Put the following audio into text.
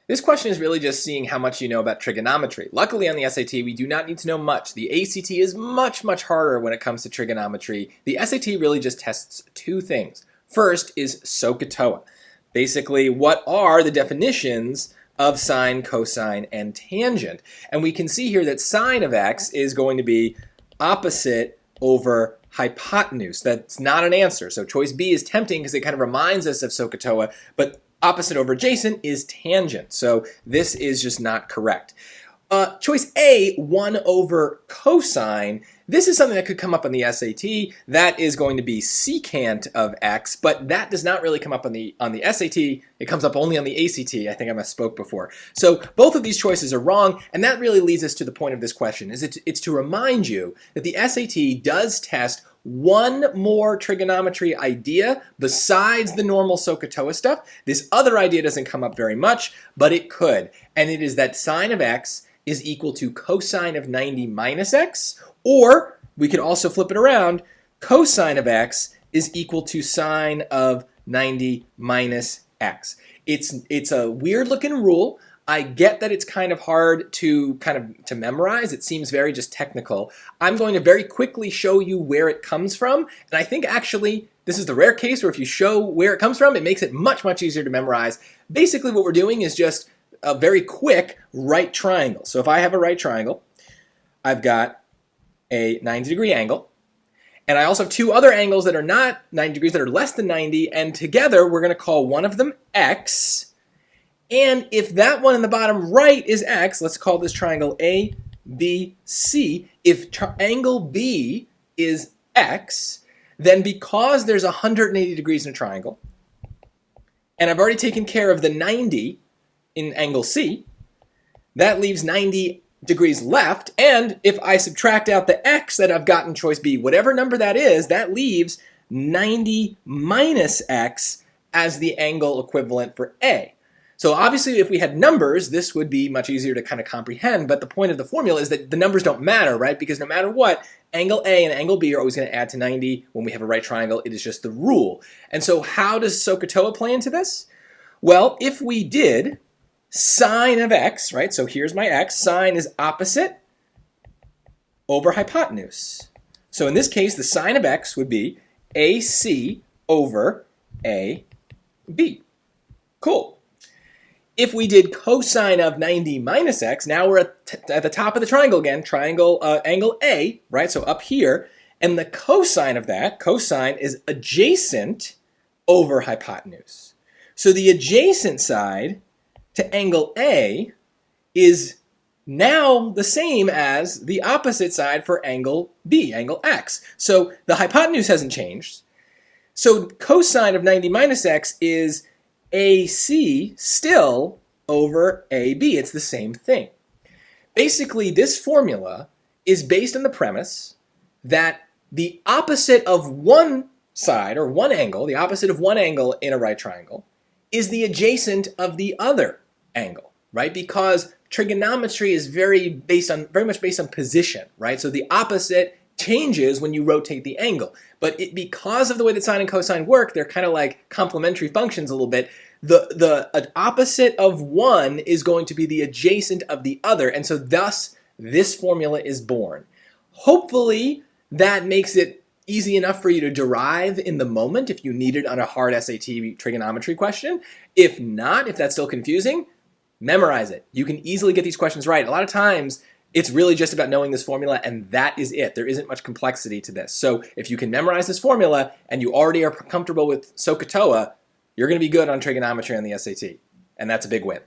This question is really just seeing how much you know about trigonometry. Luckily on the SAT, we do not need to know much. The ACT is much, much harder when it comes to trigonometry. The SAT really just tests two things. First is SOHCAHTOA. Basically, what are the definitions of sine, cosine, and tangent? And we can see here that sine of x is going to be opposite over hypotenuse. That's not an answer. So choice B is tempting because it kind of reminds us of SOHCAHTOA, but opposite over adjacent is tangent. So this is just not correct. Choice A, 1 over cosine. This is something that could come up on the SAT. That is going to be secant of x, but that does not really come up on the SAT. It comes up only on the ACT. I think I misspoke before. So both of these choices are wrong, and that really leads us to the point of this question. It's to remind you that the SAT does test one more trigonometry idea besides the normal SOHCAHTOA stuff. This other idea doesn't come up very much, but it could, and it is that sine of x is equal to cosine of 90 minus x, or we could also flip it around, cosine of x is equal to sine of 90 minus x. It's a weird looking rule. I get that it's kind of hard to memorize. It seems very just technical. I'm going to very quickly show you where it comes from, and I think actually this is the rare case where if you show where it comes from, it makes it much, much easier to memorize. Basically what we're doing is just a very quick right triangle. So if I have a right triangle, I've got a 90-degree angle, and I also have two other angles that are not 90 degrees, that are less than 90, and together we're going to call one of them x. And if that one in the bottom right is x, let's call this triangle A, B, C. If angle B is x, then because there's 180 degrees in a triangle, and I've already taken care of the 90 in angle C, that leaves 90 degrees left, and if I subtract out the x that I've got in choice B, whatever number that is, that leaves 90 minus x as the angle equivalent for A. So obviously if we had numbers, this would be much easier to kind of comprehend, but the point of the formula is that the numbers don't matter, right? Because no matter what, angle A and angle B are always going to add to 90 when we have a right triangle. It is just the rule. And so how does SOHCAHTOA play into this? Well, if we did sine of x, right? So here's my x. Sine is opposite over hypotenuse. So in this case, the sine of x would be AC over AB. Cool. If we did cosine of 90 minus x, now we're at the top of the triangle again, angle A, right? So up here, and the cosine of that, cosine is adjacent over hypotenuse. So the adjacent side to angle A is now the same as the opposite side for angle B, angle X. So the hypotenuse hasn't changed. So cosine of 90 minus x is AC still over AB. It's the same thing. Basically, this formula is based on the premise that the opposite of one side, or one angle, the opposite of one angle in a right triangle, is the adjacent of the other angle, right? Because trigonometry is very much based on position, right? So the opposite changes when you rotate the angle. But because of the way that sine and cosine work, they're kind of like complementary functions a little bit. The opposite of one is going to be the adjacent of the other, and so thus this formula is born. Hopefully that makes it easy enough for you to derive in the moment if you need it on a hard SAT trigonometry question. If not, if that's still confusing, memorize it. You can easily get these questions right. A lot of times it's really just about knowing this formula, and that is it. There isn't much complexity to this. So if you can memorize this formula and you already are comfortable with SOHCAHTOA, you're going to be good on trigonometry on the SAT, and that's a big win.